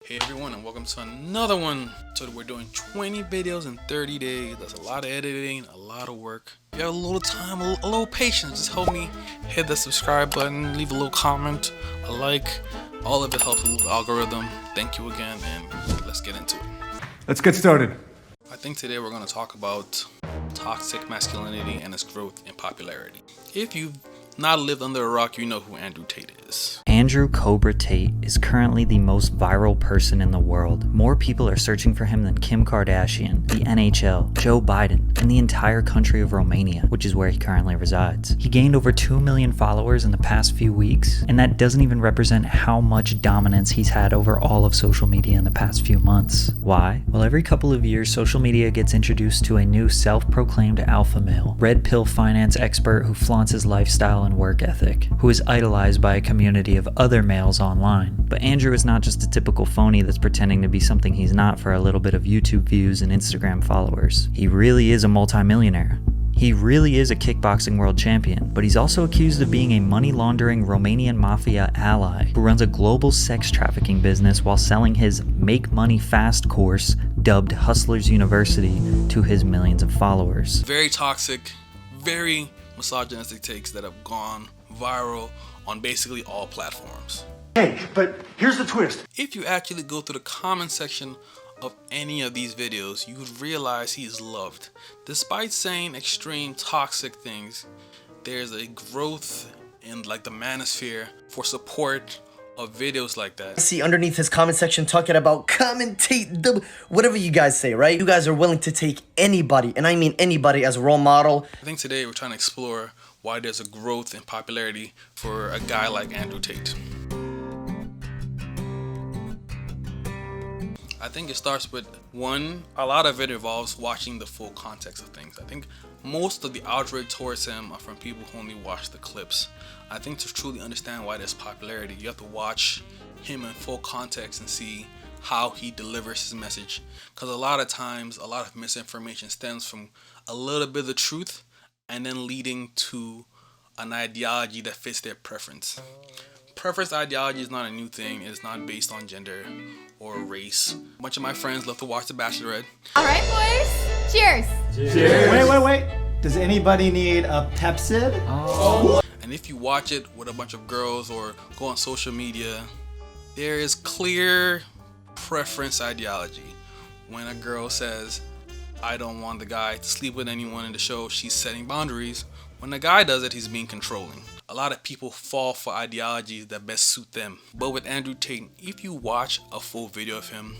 Hey everyone, and welcome to another one. So we're doing 20 videos in 30 days. That's a lot of editing, a lot of work. If you have a little time, a little patience, just help me hit the subscribe button, leave a little comment, a like. All of it helps with the algorithm. Thank you again, and let's get into it. Let's get started. I think today we're going to talk about toxic masculinity and its growth in popularity. If you've not lived under a rock, you know who Andrew Tate is. Andrew Cobra Tate is currently the most viral person in the world. More people are searching for him than Kim Kardashian, the NHL, Joe Biden, and the entire country of Romania, which is where he currently resides. He gained over 2 million followers in the past few weeks, and that doesn't even represent how much dominance he's had over all of social media in the past few months. Why? Well, every couple of years, social media gets introduced to a new self-proclaimed alpha male, red pill finance expert who flaunts his lifestyle and work ethic, who is idolized by a community of other males online. But Andrew is not just a typical phony that's pretending to be something he's not for a little bit of YouTube views and Instagram followers. He really is a multimillionaire. He really is a kickboxing world champion, but he's also accused of being a money laundering Romanian mafia ally who runs a global sex trafficking business while selling his Make Money Fast course, dubbed Hustlers University, to his millions of followers. Very toxic, very misogynistic takes that have gone viral on basically all platforms. Hey, but here's the twist. If you actually go through the comment section of any of these videos, you would realize he is loved. Despite saying extreme toxic things, there's a growth in like the manosphere for support of videos like that. See underneath his comment section talking about commentate, whatever you guys say, right? You guys are willing to take anybody, and I mean anybody, as a role model. I think today we're trying to explore why there's a growth in popularity for a guy like Andrew Tate. I think it starts with one, a lot of it involves watching the full context of things. I think most of the outrage towards him are from people who only watch the clips. I think to truly understand why there's popularity, you have to watch him in full context and see how he delivers his message. Because a lot of times, a lot of misinformation stems from a little bit of the truth and then leading to an ideology that fits their preference. Preference ideology is not a new thing. It's not based on gender or race. A bunch of my friends love to watch The Bachelorette. All right, boys. Cheers. Cheers. Wait. Does anybody need a Pepsid? And if you watch it with a bunch of girls or go on social media, there is clear preference ideology. When a girl says, I don't want the guy to sleep with anyone in the show, she's setting boundaries. When the guy does it, he's being controlling. A lot of people fall for ideologies that best suit them. But with Andrew Tate, if you watch a full video of him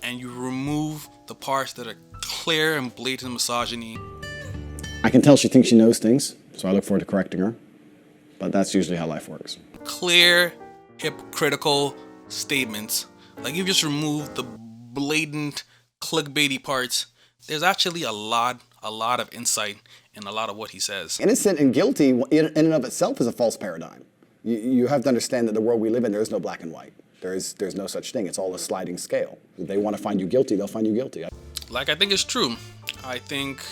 and you remove the parts that are clear and blatant misogyny. I can tell she thinks she knows things, so I look forward to correcting her. But that's usually how life works. Clear, hypocritical statements. Like if you just remove the blatant clickbaity parts, there's actually a lot of insight in a lot of what he says. Innocent and guilty in and of itself is a false paradigm. You have to understand that the world we live in, there is no black and white. There's no such thing. It's all a sliding scale. If they want to find you guilty, they'll find you guilty. Like, I think it's true. I think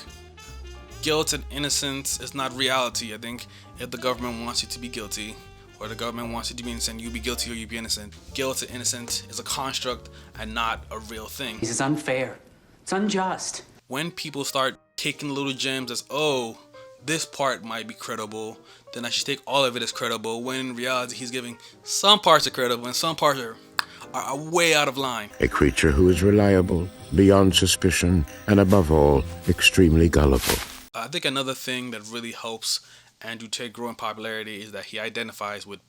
guilt and innocence is not reality. I think if the government wants you to be guilty, or the government wants you to be innocent, you be guilty or you be innocent. Guilt and innocence is a construct and not a real thing. This is unfair. It's unjust. When people start taking little gems as, oh, this part might be credible, then I should take all of it as credible, when in reality he's giving some parts are credible and some parts are way out of line. A creature who is reliable, beyond suspicion, and above all, extremely gullible. I think another thing that really helps Andrew Tate grow in popularity is that he identifies with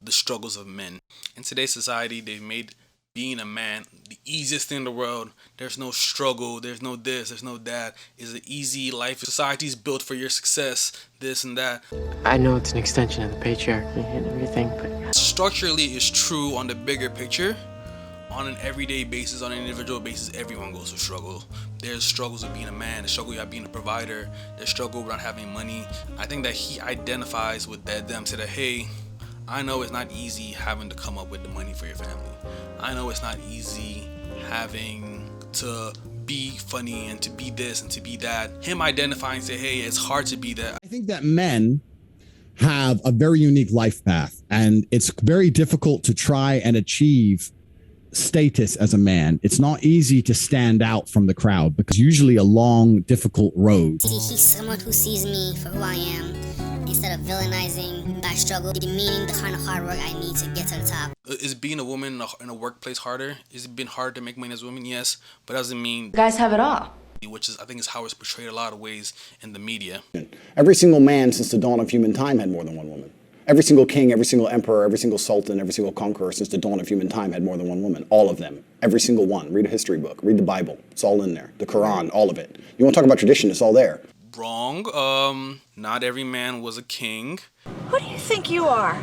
the struggles of men. In today's society, they've made being a man the easiest thing in the world. There's no struggle, there's no this, there's no that. It's an easy life. Society's built for your success, this and that. I know it's an extension of the patriarchy and everything, but structurally it's true on the bigger picture. On an everyday basis, on an individual basis, everyone goes through struggle. There's struggles of being a man, there's struggle of being a provider, there's struggle around having money. I think that he identifies with them, say that, hey, I know it's not easy having to come up with the money for your family. I know it's not easy having to be funny and to be this and to be that. Him identifying and say, hey, it's hard to be that. I think that men have a very unique life path, and it's very difficult to try and achieve status as a man, it's not easy to stand out from the crowd because usually a long, difficult road. He's someone who sees me for who I am instead of villainizing my struggle, demeaning the kind of hard work I need to get to the top. Is being a woman in a workplace harder? Is it been hard to make money as a woman? Yes, but doesn't mean Guys have it all. which is I think is how it's portrayed a lot of ways in the media. Every single man since the dawn of human time had more than one woman. Every single king, every single emperor, every single sultan, every single conqueror since the dawn of human time had more than one woman. All of them. Every single one. Read a history book. Read the Bible. It's all in there. The Quran, all of it. You want to talk about tradition, it's all there. Wrong. Not every man was a king. Who do you think you are?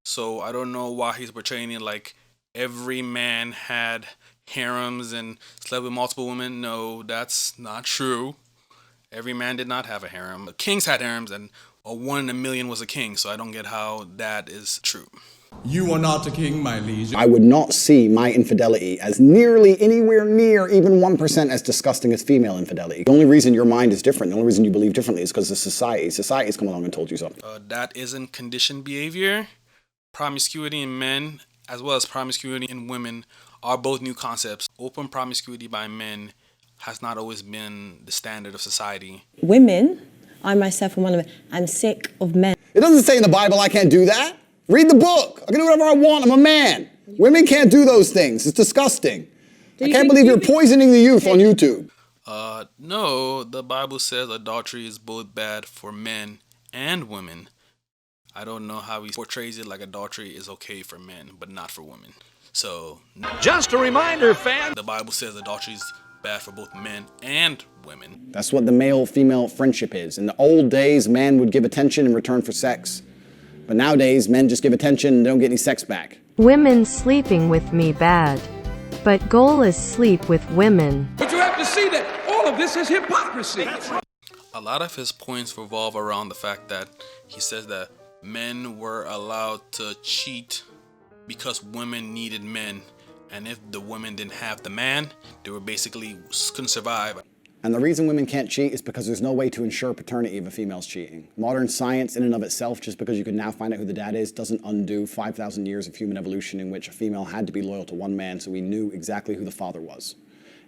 So I don't know why he's portraying it like every man had harems and slept with multiple women. No, that's not true. Every man did not have a harem. Kings had harems, and a 1 in a million was a king, so I don't get how that is true. You are not a king, my liege. I would not see my infidelity as nearly anywhere near even 1% as disgusting as female infidelity. The only reason your mind is different, the only reason you believe differently is because of society. Society's come along and told you something. That isn't conditioned behavior. Promiscuity in men, as well as promiscuity in women, are both new concepts. Open promiscuity by men has not always been the standard of society. Women, I myself am one of them, I'm sick of men. It doesn't say in the Bible I can't do that. Read the book. I can do whatever I want. I'm a man. Women can't do those things. It's disgusting. I can't believe you're poisoning the youth on YouTube. No, the Bible says adultery is both bad for men and women. I don't know how he portrays it like adultery is okay for men, but not for women. So, just a reminder, fan. The Bible says adultery is bad for both men and women. That's what the male-female friendship is. In the old days, man would give attention in return for sex. But nowadays, men just give attention and don't get any sex back. Women sleeping with me bad. But goal is sleep with women. But you have to see that all of this is hypocrisy. A lot of his points revolve around the fact that he says that men were allowed to cheat because women needed men. And if the women didn't have the man, they were basically couldn't survive. And the reason women can't cheat is because there's no way to ensure paternity if a female's cheating. Modern science in and of itself, just because you can now find out who the dad is, doesn't undo 5,000 years of human evolution in which a female had to be loyal to one man so we knew exactly who the father was.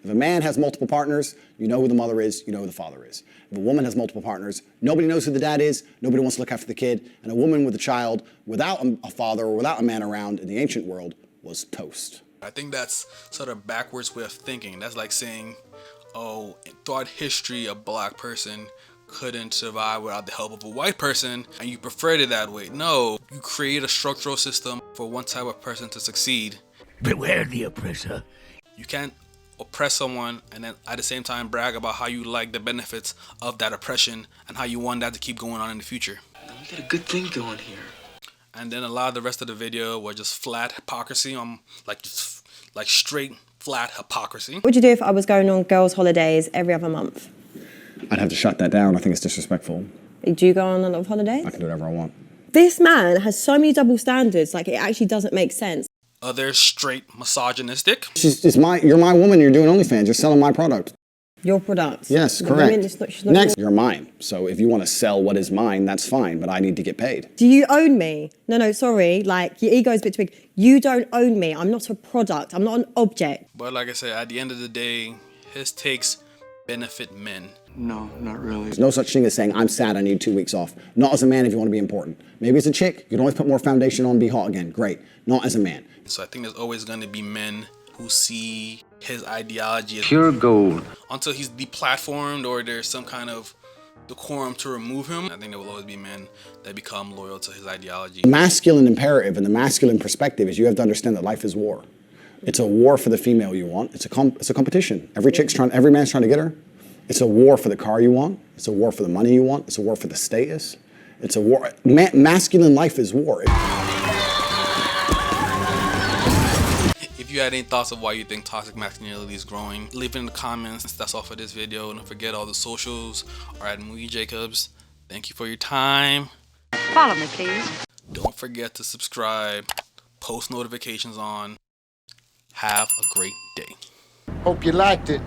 If a man has multiple partners, you know who the mother is, you know who the father is. If a woman has multiple partners, nobody knows who the dad is, nobody wants to look after the kid, and a woman with a child without a father or without a man around in the ancient world was toast. I think that's sort of backwards way of thinking. That's like saying, oh, throughout history, a black person couldn't survive without the help of a white person, and you preferred it that way. No, you create a structural system for one type of person to succeed. Beware the oppressor. You can't oppress someone and then at the same time brag about how you like the benefits of that oppression and how you want that to keep going on in the future. We got a good thing going here. And then a lot of the rest of the video was just flat hypocrisy, like straight flat hypocrisy. What would you do if I was going on girls' holidays every other month? I'd have to shut that down. I think it's disrespectful. Do you go on a lot of holidays? I can do whatever I want. This man has so many double standards, like it actually doesn't make sense. They're straight misogynistic. You're my woman, you're doing OnlyFans, you're selling my product. Your product? Yes, correct. Next, you're mine. So if you want to sell what is mine, that's fine, but I need to get paid. Do you own me? No, sorry, like your ego's a bit too big. You don't own me. I'm not a product. I'm not an object. But like I said, at the end of the day, his takes benefit men. No, not really. There's no such thing as saying, I'm sad, I need 2 weeks off. Not as a man if you want to be important. Maybe as a chick, you can always put more foundation on and be hot again. Great. Not as a man. So I think there's always going to be men who see his ideology as pure gold. Until he's deplatformed or there's some kind of decorum to remove him. I think there will always be men that become loyal to his ideology. The masculine imperative and the masculine perspective is you have to understand that life is war. It's a war for the female you want. It's a competition. Every man's trying to get her. It's a war for the car you want. It's a war for the money you want. It's a war for the status. It's a war. Masculine life is war. If you had any thoughts of why you think toxic masculinity is growing, leave it in the comments. That's all for this video. Don't forget all the socials are at Movie Jacobs. Thank you for your time. Follow me, please. Don't forget to subscribe, post notifications on. Have a great day. Hope you liked it.